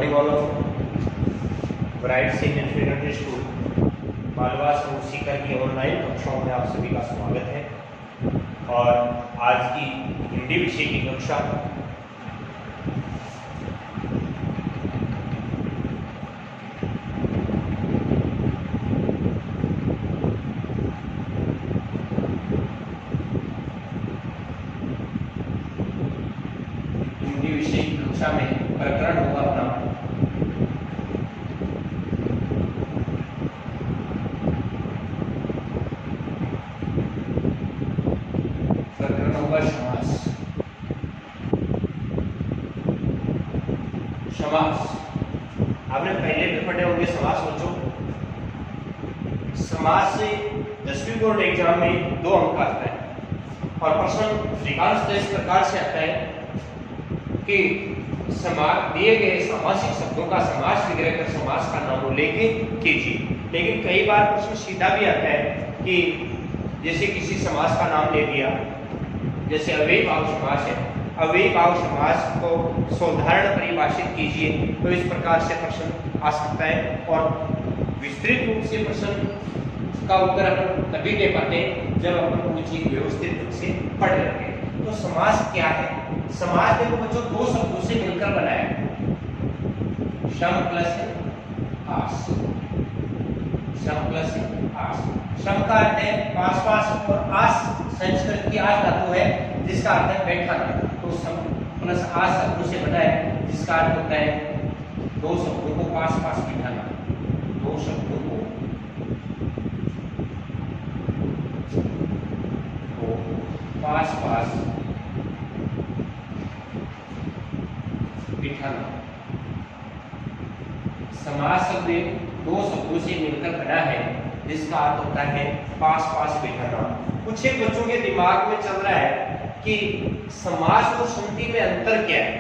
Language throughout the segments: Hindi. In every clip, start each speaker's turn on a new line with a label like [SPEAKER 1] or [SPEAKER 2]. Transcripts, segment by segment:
[SPEAKER 1] Morning all of bright senior secondary school Malwa school Sikar की ऑनलाइन कक्षाओं में आप सभी का स्वागत है। और आज की हिंदी विषय की कक्षा में प्रकरण होगा अपना प्रकरण होगा समास। समास आपने पहले भी पढ़े होंगे समास बच्चों। समास से 10वीं बोर्ड एग्जाम में 2 अंक आता है और प्रश्न अधिकांश इस प्रकार से आता है कि समास दिए गए सामासिक शब्दों का समास विग्रह कर समास का नाम लेके कीजिए। लेकिन कई बार प्रश्न सीधा भी आता है कि जैसे किसी समास का नाम ले दिया, जैसे अव्ययी भाव समास है, अव्ययी भाव समास को साधारण परिभाषित कीजिए, तो इस प्रकार से प्रश्न आ सकता है। और विस्तृत रूप से प्रश्न का उत्तर अपन तभी दे पाते हैं जब अपन कोई चीज व्यवस्थित रूप से पढ़ लेते हैं। तो समास क्या है? समास देखो बच्चों 2 शब्दों से मिलकर बना है, सम प्लस आस। सम प्लस आस, सम का अर्थ है पास पास और आस संस्कृत की आस धातु है जिसका अर्थ है बैठाना। तो सम प्लस आस शब्दों से बना है जिसका अर्थ होता है 2 शब्दों को पास पास बिठाना। 2 शब्दों को पास पास बिठाना। समास शब्द 2 शब्दों से मिलकर बना है जिसका अर्थ होता है पास पास बिठाना। कुछ एक बच्चों के दिमाग में चल रहा है कि समास और संधि में अंतर क्या है।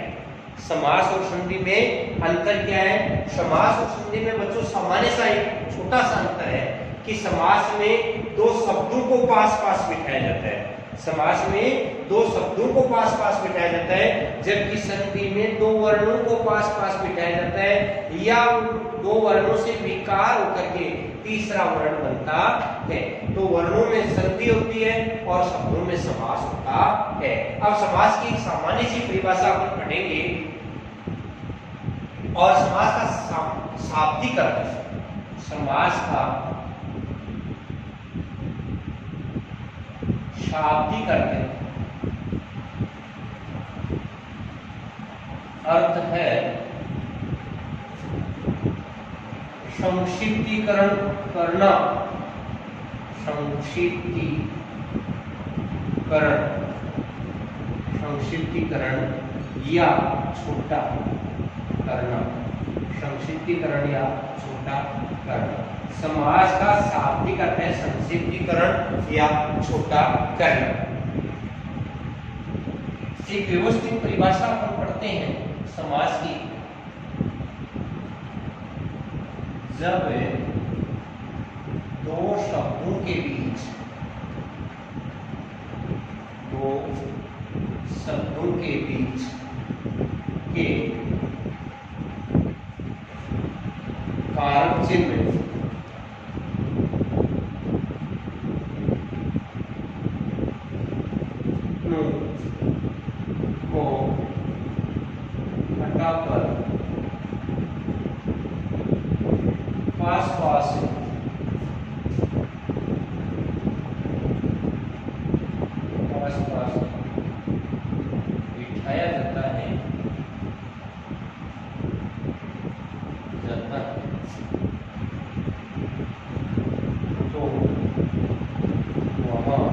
[SPEAKER 1] समास और संधि में अंतर क्या है? समास और संधि में बच्चों सामान्य सा एक छोटा सा अंतर है कि समास में 2 शब्दों को पास पास बिठाया जाता है। समास में 2 शब्दों को पास पास बिठाया जाता है, जबकि संधि में 2 वर्णों को पास पास बिठाया जाता है या 2 वर्णों से विकार होकर के तीसरा वर्ण बनता है। तो वर्णों में संधि होती है और शब्दों में समास होता है। अब समास की सामान्य सी परिभाषा अपन पढ़ेंगे और समास का शाब्दिक अर्थ, समास का शाब्दिक अर्थ है संक्षिप्तीकरण करना। संक्षिप्तीकरण या छोटा करना। संक्षिप्तीकरण या छोटा करना। समास का शाब्दिक अर्थ है संक्षिप्तीकरण या छोटा करना। एक व्यवस्थित परिभाषा हम पढ़ते हैं समास की। जब 2 शब्दों के बीच, 2 शब्दों के बीच के कारक चिन्ह को हटाकर पास पास बिठाया जाता है तो वहाँ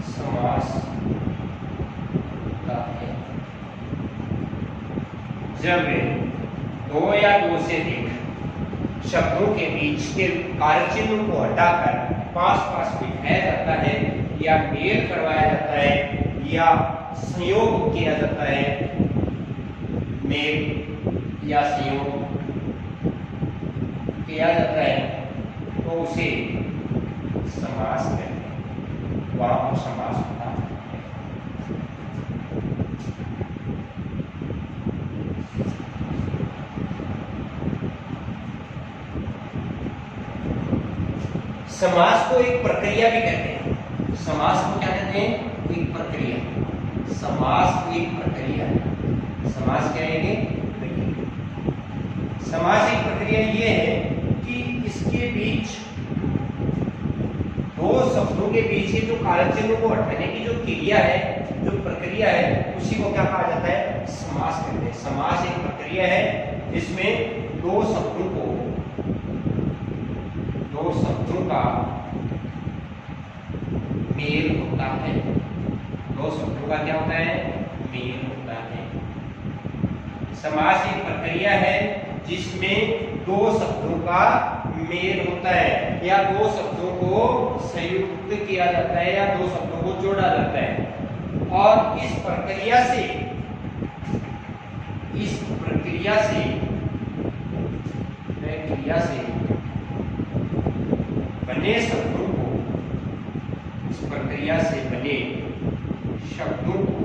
[SPEAKER 1] समास का है। जब 2 या 2 से अधिक शब्दों के बीच के कारक चिन्हों को हटाकर पास पास बिठाया जाता है या मेल करवाया जाता है या संयोग किया जाता है, मेल या संयोग किया जाता है, तो उसे समास कहते हैं। वहां पर समास होता है। समास को एक प्रक्रिया भी कहते हैं। समास को क्या कहते हैं? एक प्रक्रिया। समास एक प्रक्रिया है। समास क्या है? समास एक प्रक्रिया ये है कि इसके बीच दो शब्दों के बीच ही जो कारक चिन्हों को हटाने की जो क्रिया है, जो प्रक्रिया है, उसी को क्या कहा जाता है? समास कहते हैं। समास एक प्रक्रिया है जिसमें दो शब्दों का मेल होता है। दो शब्दों का क्या होता है? मेल होता है। समास एक प्रक्रिया है जिसमें दो शब्दों का मेल होता है या दो शब्दों को संयुक्त किया जाता है या दो शब्दों को जोड़ा जाता है। और इस प्रक्रिया से बने शब्दों को, इस प्रक्रिया से बने शब्दों को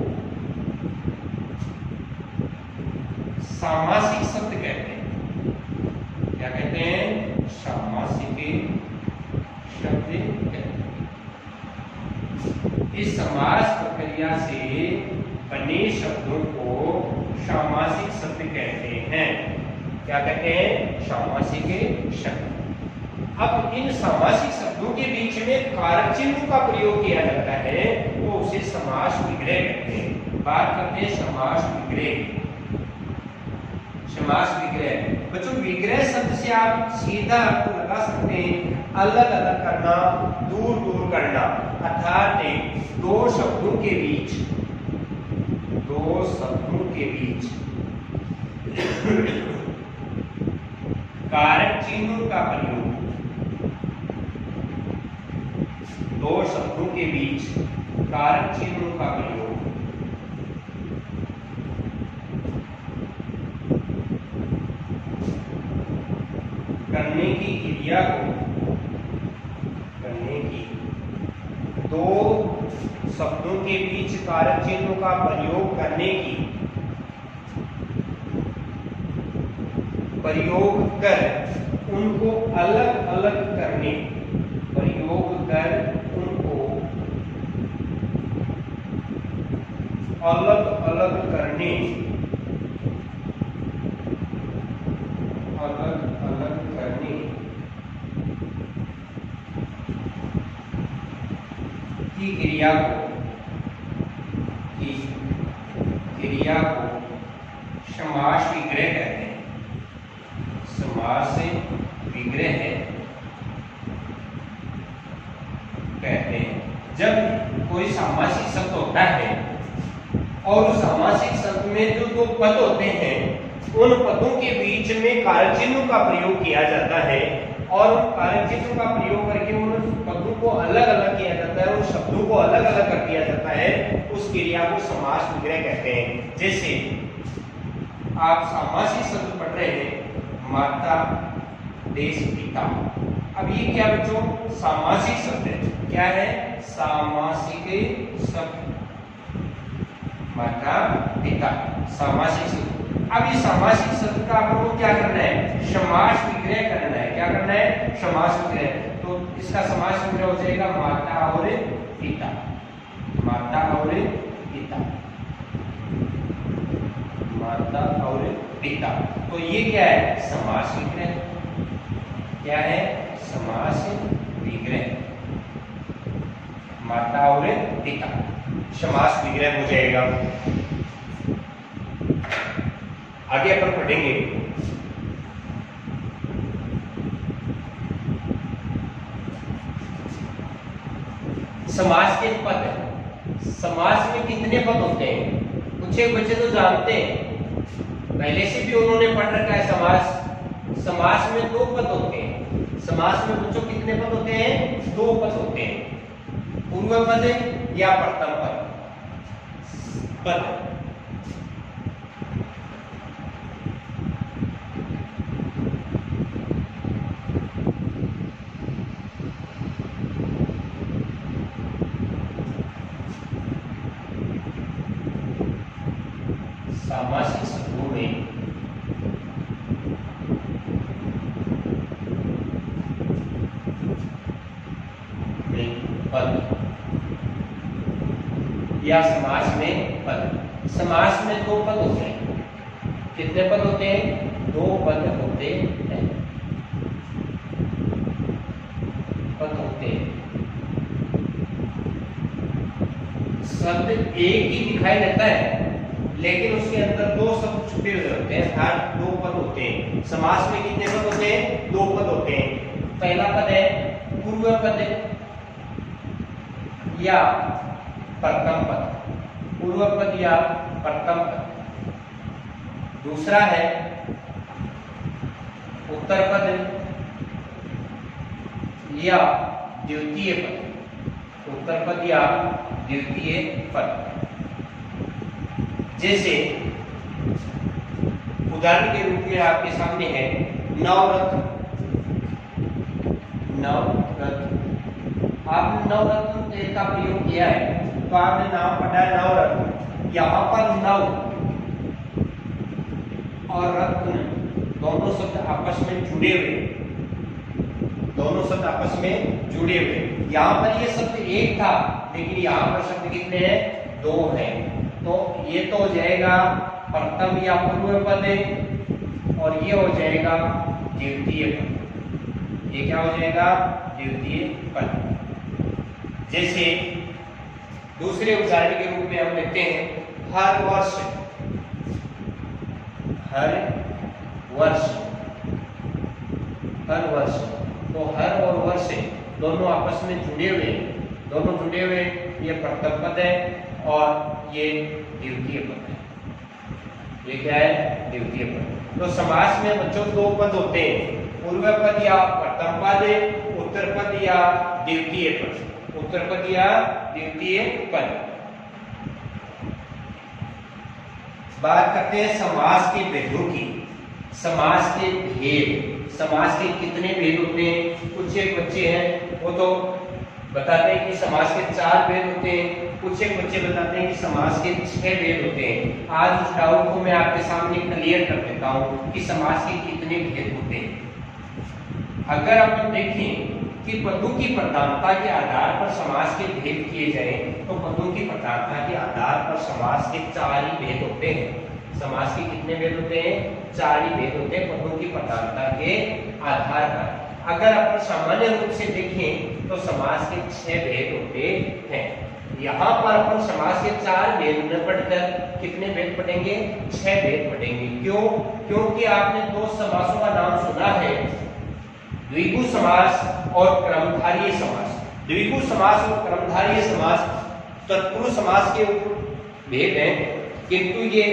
[SPEAKER 1] सामासिक शब्द कहते हैं। क्या कहते हैं? सामासिक शब्द कहते हैं। इस समास प्रक्रिया से बने शब्दों को सामासिक शब्द कहते हैं। क्या कहते हैं? सामासिक शब्द। अब इन सामासिक शब्दों के बीच में कारक चिन्ह का प्रयोग किया जाता है तो उसे समास विग्रह कहते हैं। बात करते हैं समास विग्रह। समास विग्रह, बच्चों विग्रह शब्द से आप सीधा अर्थ लगा सकते हैं अलग अलग करना, दूर दूर करना, अर्थात दो शब्दों के बीच कारक चिन्हों का प्रयोग, दो शब्दों के बीच कारक चिन्हों का प्रयोग करने की क्रिया को, दो शब्दों के बीच कारक चिन्हों का प्रयोग करने की, प्रयोग कर उनको अलग अलग करने, प्रयोग कर उनको अलग अलग करने, की क्रिया को समास विग्रह कहते हैं। समास विग्रह कहते हैं। जब कोई सामासिक शब्द होता है और उस सामासिक शब्द में जो दो पद होते हैं उन पदों के बीच में कारक चिन्हों का प्रयोग किया जाता है और उन कारक चिन्हों का प्रयोग करके उन पदों को अलग अलग किया जाता है, उन शब्दों को अलग अलग कर दिया जाता है, उस क्रिया को समास विग्रह कहते हैं। जैसे आप सामासिक शब्द पढ़ रहे हैं, माता, देश, पिता। अब ये क्या बच्चों? सामासिक शब्द है। क्या है? सामासिक शब्द। माता, पिता, सामासिक शब्द। अब ये सामासिक शब्द का आपको क्या करना है? समास विग्रह करना है। क्या करना है? समास विग्रह। तो इसका समास विग्रह हो जाएगा माता और पिता। माता और पिता, माता और पिता। तो ये क्या है? समास विग्रह। क्या है? समास विग्रह। माता और पिता समास विग्रह हो जाएगा। आगे अपन पढ़ेंगे समास के पद। समास में कितने पद होते हैं? कुछ एक बच्चे तो जानते हैं, पहले से भी उन्होंने पढ़ रखा है समास। समास में दो पद होते हैं। समास में बच्चों कितने पद होते हैं? दो पद होते हैं, पूर्व पद या प्रथम पद। सामासिक शब्दों में या समास में पद। समास में दो पद होते हैं। कितने पद होते हैं? दो पद होते हैं। पद होते हैं। शब्द एक ही दिखाई देता है लेकिन उसके अंदर दो शब्द छुपे हुए होते हैं। हर दो पद होते हैं। समास में कितने पद होते हैं? दो पद होते हैं। पहला पद है पूर्व पद या प्रथम पद। पूर्व पद या प्रथम पद। दूसरा है उत्तर पद या द्वितीय पद। उत्तर पद या द्वितीय पद। जैसे उदाहरण के रूप में आपके सामने है नवरत्न। नवरत्न, आपने नवरत्न तेल का प्रयोग किया है तो आपने नाम पढ़ा है नवरत्न। यहाँ पर नव और रत्न दोनों शब्द आपस में जुड़े हुए, दोनों शब्द आपस में जुड़े हुए। यहाँ पर ये शब्द एक था लेकिन यहाँ पर शब्द कितने हैं? दो हैं। तो ये तो हो जाएगा प्रथम या पूर्व पद और ये हो जाएगा द्वितीय पद। ये क्या हो जाएगा? द्वितीय पद। जैसे दूसरे उदाहरण के रूप में हम लिखते हैं हर वर्ष। हर वर्ष, हर वर्ष। तो हर और वर्ष दोनों आपस में जुड़े हुए, दोनों जुड़े हुए। ये प्रथम पद है और ये द्वितीय पद है। ये क्या है? द्वितीय पद। तो समास में बच्चों दो पद होते हैं, पूर्व पद या प्रथम पद, उत्तर पद या द्वितीय पद। उत्तर पद या द्वितीय पद। बात करते हैं समास के भेदों की। समास के भेद, समास के कितने भेद होते हैं? कुछ एक बच्चे हैं वो तो बताते हैं कि समास के 4 भेद होते हैं। कुछ एक बच्चे बताते हैं कि समास के 6 भेद होते हैं। आज उस डाउट को मैं आपके सामने क्लियर कर देता हूं कि समास के कितने भेद होते हैं। अगर आप देखें कि पदों की प्रधानता के आधार पर समास के भेद किए जाए तो पदों की प्रधानता के आधार पर समास के 4 ही भेद होते हैं। समास के कितने भेद होते हैं? 4 ही भेद होते हैं पदों की प्रधानता के आधार पर। अगर अपन सामान्य रूप से देखें तो समास के 6 भेद होते हैं। यहाँ पर अपन समास के 4 भेद न पढ़कर कितने भेद पढ़ेंगे? 6 भेद पढ़ेंगे। क्यों? क्योंकि आपने दो समासों का नाम सुना है, द्विगु समास और क्रमधारय समास। द्विगु समास और क्रमधारय समास तत्पुरुष समास के भेद हैं, किंतु ये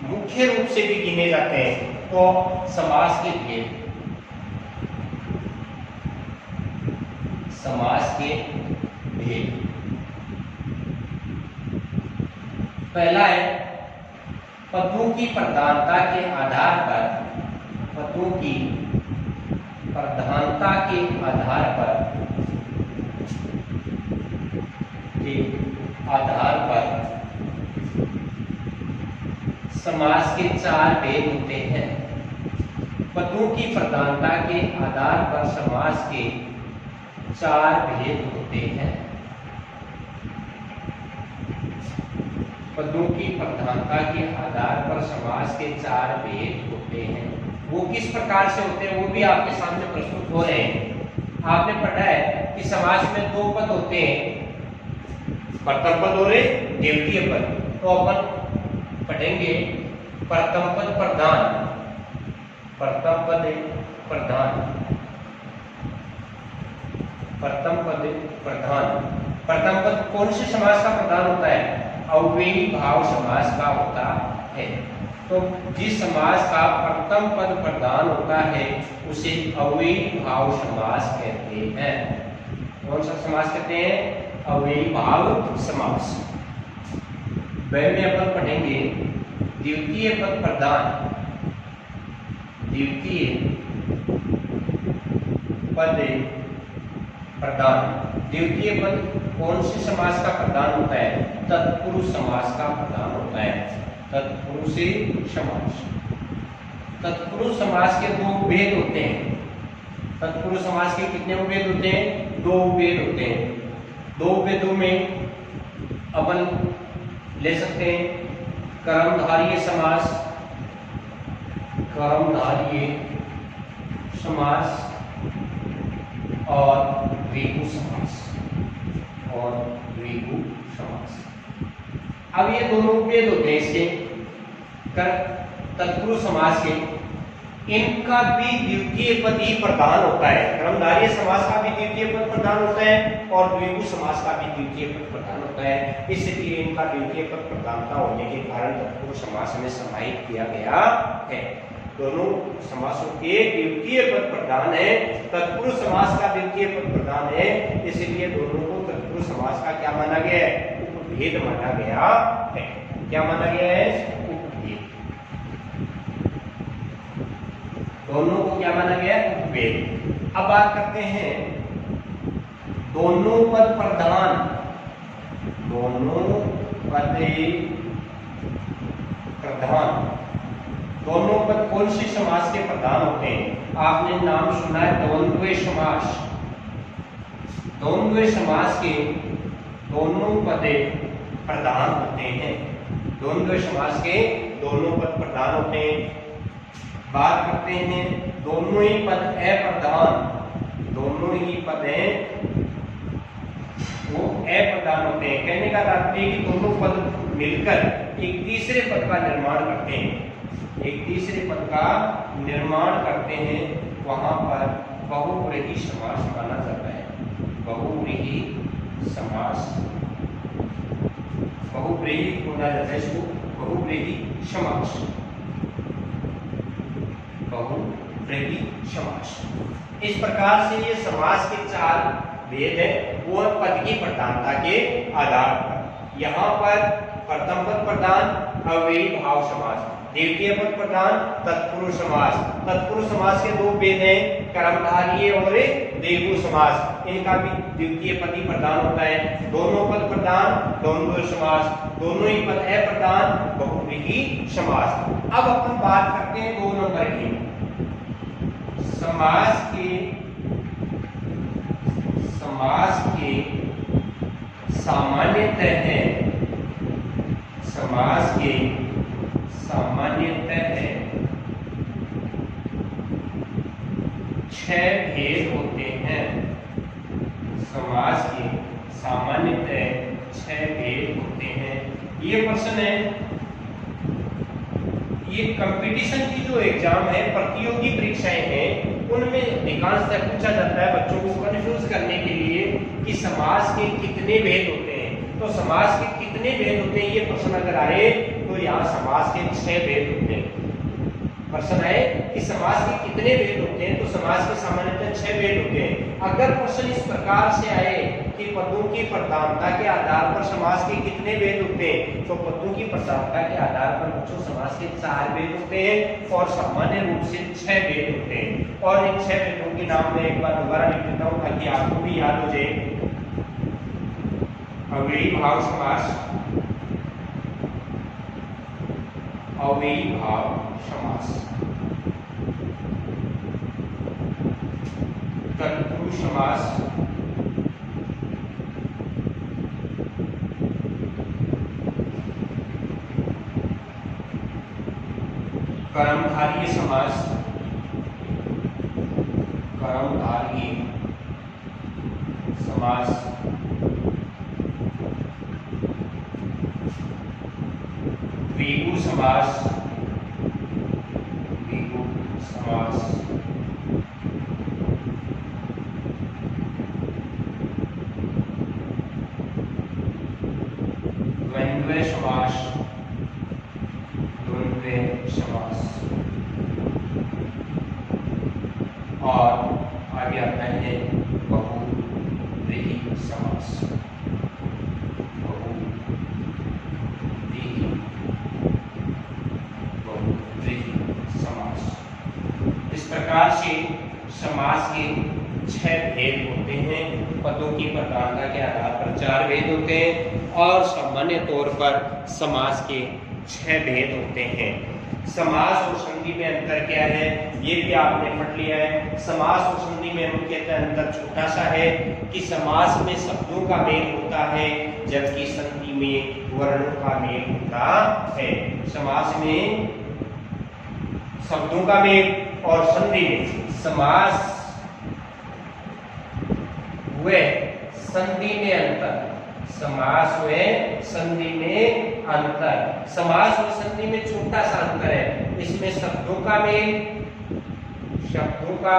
[SPEAKER 1] मुख्य रूप से भी गिने जाते हैं। तो समास के भेद, समास के भेद। पहला है पदों की प्रधानता के आधार पर, पदों की प्रधानता के आधार पर, के आधार पर समास के 4 भेद होते हैं। पदों की प्रधानता के आधार पर समास के 4 भेद होते हैं। पदों की प्रधानता के आधार पर समास के 4 भेद होते हैं। वो किस प्रकार से होते हैं वो भी आपके सामने प्रस्तुत हो रहे हैं। आपने पढ़ा है कि समास में 2 पद होते हैं, प्रथम पद और द्वितीय पद। तो अपन पढ़ेंगे प्रथम पद प्रधान, प्रथम पद प्रधान, प्रथम पद प्रधान। प्रथम पद कौन से समास का प्रधान होता है? अव्ययी भाव समास का होता है। तो जिस समास का प्रथम पद प्रधान होता है उसे अव्ययी भाव समास कहते हैं। कौन सा समास कहते हैं? अव्ययी भाव समास। वह में अपन पढ़ेंगे द्वितीय पद प्रधान, द्वितीय पद प्रधान। द्वितीय पद कौन से समास का प्रधान होता है? तत्पुरुष समास का प्रधान होता है। तत्पुरुष समास। तत्पुरुष समास के 2 भेद होते हैं। तत्पुरुष समास के कितने भेद होते हैं? 2 भेद होते हैं। 2 भेदों में अपन ले सकते हैं कर्मधारय समास, कर्मधारय समास और द्विगु समास, और द्विगु समास। अब ये दोनों भेद होते हैं इसके तत्पुरुष समास के, इनका भी द्वितीय पद ही प्रधान होता है। कर्मधारय समास का भी द्वितीय पद प्रधान होता है और द्विगु समास का भी द्वितीय पद प्रधान होता है। इसलिए इनका द्वितीय पद प्रधानता होने के कारण तत्पुरुष समास में समाहित किया गया है। दोनों समासों के द्वितीय पद प्रधान है, तत्पुरुष समास का द्वितीय पद प्रधान है, इसलिए दोनों को तत्पुरुष समास का क्या माना गया है? उपभेद माना गया है। क्या माना गया है? उपभेद। दोनों को क्या माना गया? उपभेद। अब बात करते हैं दोनों पद प्रधान, दोनों पद प्रधान, दोनों पद कौन सी समास के प्रधान होते हैं? आपने नाम सुना है द्वंद्व समास। द्वंद्व समास के दोनों पद प्रधान होते हैं। द्वंद्व समास के दोनों पद प्रधान होते हैं। बात करते हैं दोनों ही पद अप्रधान, दोनों ही पद हैं वो अप्रधान होते हैं। कहने का तात्पर्य कि दोनों पद मिलकर एक तीसरे पद का निर्माण करते हैं, एक तीसरे पद का निर्माण करते हैं, वहां पर बहुव्रीहि समास माना जाता है। बहुव्रीहि समास, बहुव्रीहि बोला जाता है इसको, बहुव्रीहि समास, बहुव्रीहि समास। इस प्रकार से ये समास के चार भेद है, वो पद की प्रधानता के आधार पर। यहाँ पर प्रथम पद प्रधान अव्ययी भाव समास, द्वितीय पद प्रधान तत्पुरुष समास। तत्पुरुष समास के दो भेद हैं, कर्मधारय और द्विगु समास, इनका भी द्वितीय पद ही प्रधान होता है। दोनों पद प्रधान द्वंद्व समास, दोनों ही पद अप्रधान बहुव्रीहि समास। अब अपन बात करते हैं 2 नंबर की, समास के सामान्यतः, समास के सामान्यतः 6 भेद होते हैं। समास के सामान्यतः 6 भेद होते हैं। ये प्रश्न है, ये कंपटीशन की जो एग्जाम है, प्रतियोगी परीक्षाएं हैं, उनमें अधिकांशतः पूछा जाता है बच्चों को कंफ्यूज करने के लिए कि समास के कितने भेद होते हैं। तो समास के कितने भेद होते हैं, ये प्रश्न अगर आए तो यहाँ समास के 6 भेद होते हैं। प्रश्न आए कि समास के कितने भेद होते हैं, तो समास के सामान्यतः 6 भेद होते हैं। अगर प्रश्न इस प्रकार से आए कि पदों की प्रधानता के आधार पर समास के कितने भेद होते हैं, तो पदों की प्रधानता के आधार पर बच्चों समास के 4 भेद होते हैं और सामान्य रूप से 6 भेद होते हैं। और इन 6 भेदों के नाम मैं एक बार दोबारा लिख देता हूँ ताकि आपको भी याद हो जाए। अव्ययी भाव समास, अव्ययी भाव समास, तत्पुरुष समास, कर्मधारय समास, कर्मधारय समास, द्विगु समास, द्विगु समास, द्वंद्व समास, द्वंद्व समास, और आगे आता है बहुव्रीहि समास, बहुव्रीहि समास। इस प्रकार से समास के 6 भेद होते हैं। पदों की प्रधानता के आधार पर 4 भेद होते हैं और सामान्य तौर पर समास के 6 भेद होते हैं। समास और संधि में अंतर क्या है, ये भी आपने पढ़ लिया है। समास और संधि में मुख्यतः अंतर छोटा सा है कि समास में शब्दों का मेल होता है, जबकि संधि में वर्णों का मेल होता है। समास में शब्दों का मेल और संधि में समास व संधि में अंतर। समास व संधि में अंतर। समास व संधि में छोटा सा अंतर है। इसमें शब्दों का मेल, शब्दों का,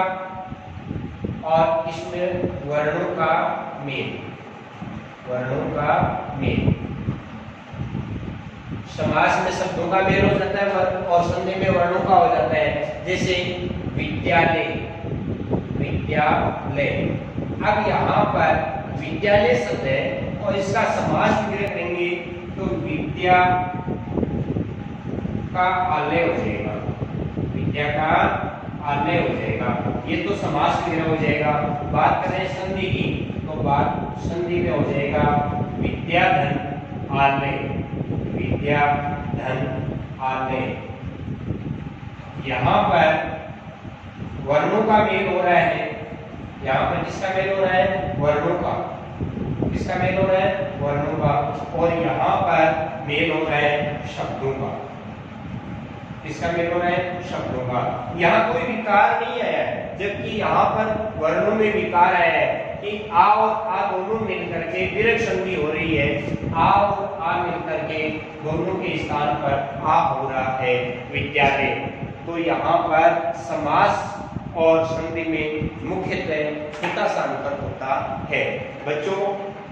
[SPEAKER 1] और इसमें वर्णों का मेल, वर्णों का मेल। समास में शब्दों का मेल हो जाता है और संधि में वर्णों का हो जाता है। जैसे विद्यालय, विद्यालय। अब यहाँ पर विद्यालय शब्द है और इसका समास विग्रह करेंगे तो विद्या का आलय हो जाएगा, विद्या का आलय हो जाएगा। ये तो समास विग्रह हो जाएगा। बात करें संधि की तो बात संधि में हो जाएगा विद्या धन आलय, विद्या धन आलय। यहाँ पर वर्णों का मेल हो रहा है। यहाँ पर किसका मेल हो रहा है? वर्णों का। किसका मेल हो रहा है? वर्णों का। और यहाँ पर मेल हो रहा है शब्दों का। किसका मेल हो रहा है? शब्दों का। यहाँ कोई विकार नहीं आया है, जबकि यहाँ पर वर्णों में विकार आया है कि आ और आ दोनों मिलकर के दीर्घ संधि हो रही है। आ और आ मिलकर के दोनों के स्थान पर आ हो रहा है विद्यालय। तो यहाँ पर समास और संधि में मुख्यतः छोटा सा अंतर होता है। बच्चों,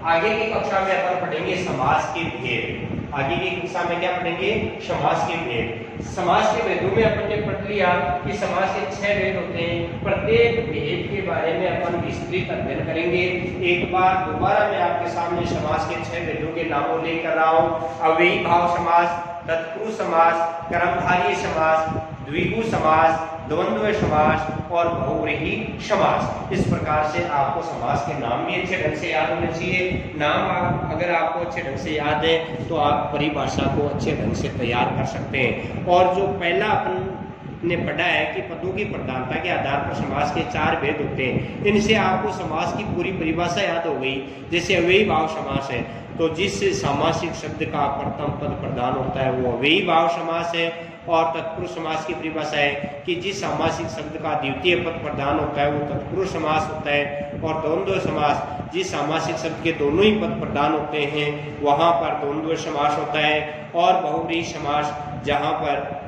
[SPEAKER 1] आगे की कक्षा में अपन पढ़ेंगे समास के भेद। आगे की कक्षा में क्या पढ़ेंगे? समास के भेद। समास के भेदों में अपन ने पढ़ लिया कि समास के 6 भेद होते हैं। प्रत्येक भेद के बारे में अपन विस्तृत अध्ययन करेंगे। एक बार दोबारा मैं आपके सामने समास के 6 भेदों के नामों लेकर रहा हूँ। अव्ययी भाव समास, तत्पुरुष समास, कर्मधारय समास, द्विगु समास, द्वंद्व समास और बहुव्रीहि समास। इस प्रकार से आपको समास के नाम भी अच्छे ढंग से याद होने चाहिए। नाम अगर आपको अच्छे ढंग से याद है तो आप परिभाषा को अच्छे ढंग से तैयार कर सकते हैं। और जो पहला अपन ने पढ़ा है कि पदों की प्रधानता के आधार पर समास के 4 भेद होते हैं, इनसे आपको समास की पूरी परिभाषा याद हो गई। जैसे अव्ययी भाव समास है तो जिस सामासिक शब्द का प्रथम पद प्रधान होता है वो अव्ययी भाव समास है। और तत्पुरुष समास की परिभाषा है कि जिस सामासिक शब्द का द्वितीय पद प्रधान होता है वो तत्पुरुष समास होता है। और द्वंद्व समास, जिस सामासिक शब्द के दोनों ही पद प्रधान होते हैं वहां पर द्वंद्व समास होता है। और बहुव्रीहि समास, जहां पर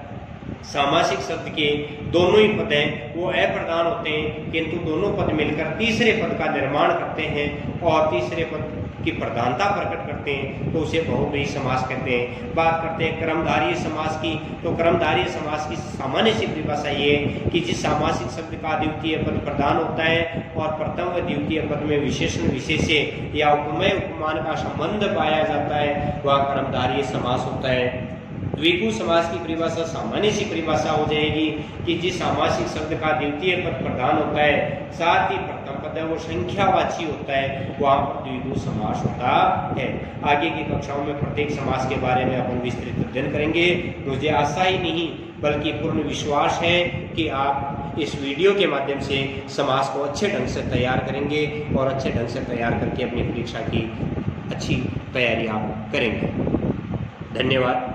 [SPEAKER 1] सामासिक शब्द के दोनों ही पद हैं वो अप्रधान होते हैं, किंतु दोनों पद मिलकर तीसरे पद का निर्माण करते हैं और तीसरे पद की प्रधानता प्रकट करते हैं, तो उसे बहुव्रीहि समास कहते हैं। बात करते हैं कर्मधारय समास की, तो कर्मधारय समास की सामान्य सी परिभाषा ये है कि जिस सामासिक शब्द का द्वितीय पद प्रधान होता है और प्रथम व द्वितीय पद में विशेषण विशेष्य या उपमेय उपमान का संबंध पाया जाता है वह कर्मधारय समास होता है। द्विगु समास की परिभाषा सामान्य सी परिभाषा हो जाएगी कि जिस सामासिक शब्द का द्वितीय पद प्रधान होता है साथ ही प्रथम पद है वो संख्यावाची होता है, वहां पर द्विगु समास होता है। आगे की कक्षाओं में प्रत्येक समास के बारे में अपन विस्तृत अध्ययन करेंगे। मुझे आशा ही नहीं बल्कि पूर्ण विश्वास है कि आप इस वीडियो के माध्यम से समास को अच्छे ढंग से तैयार करेंगे और अच्छे ढंग से तैयार करके अपनी परीक्षा की अच्छी तैयारी आप करेंगे। धन्यवाद।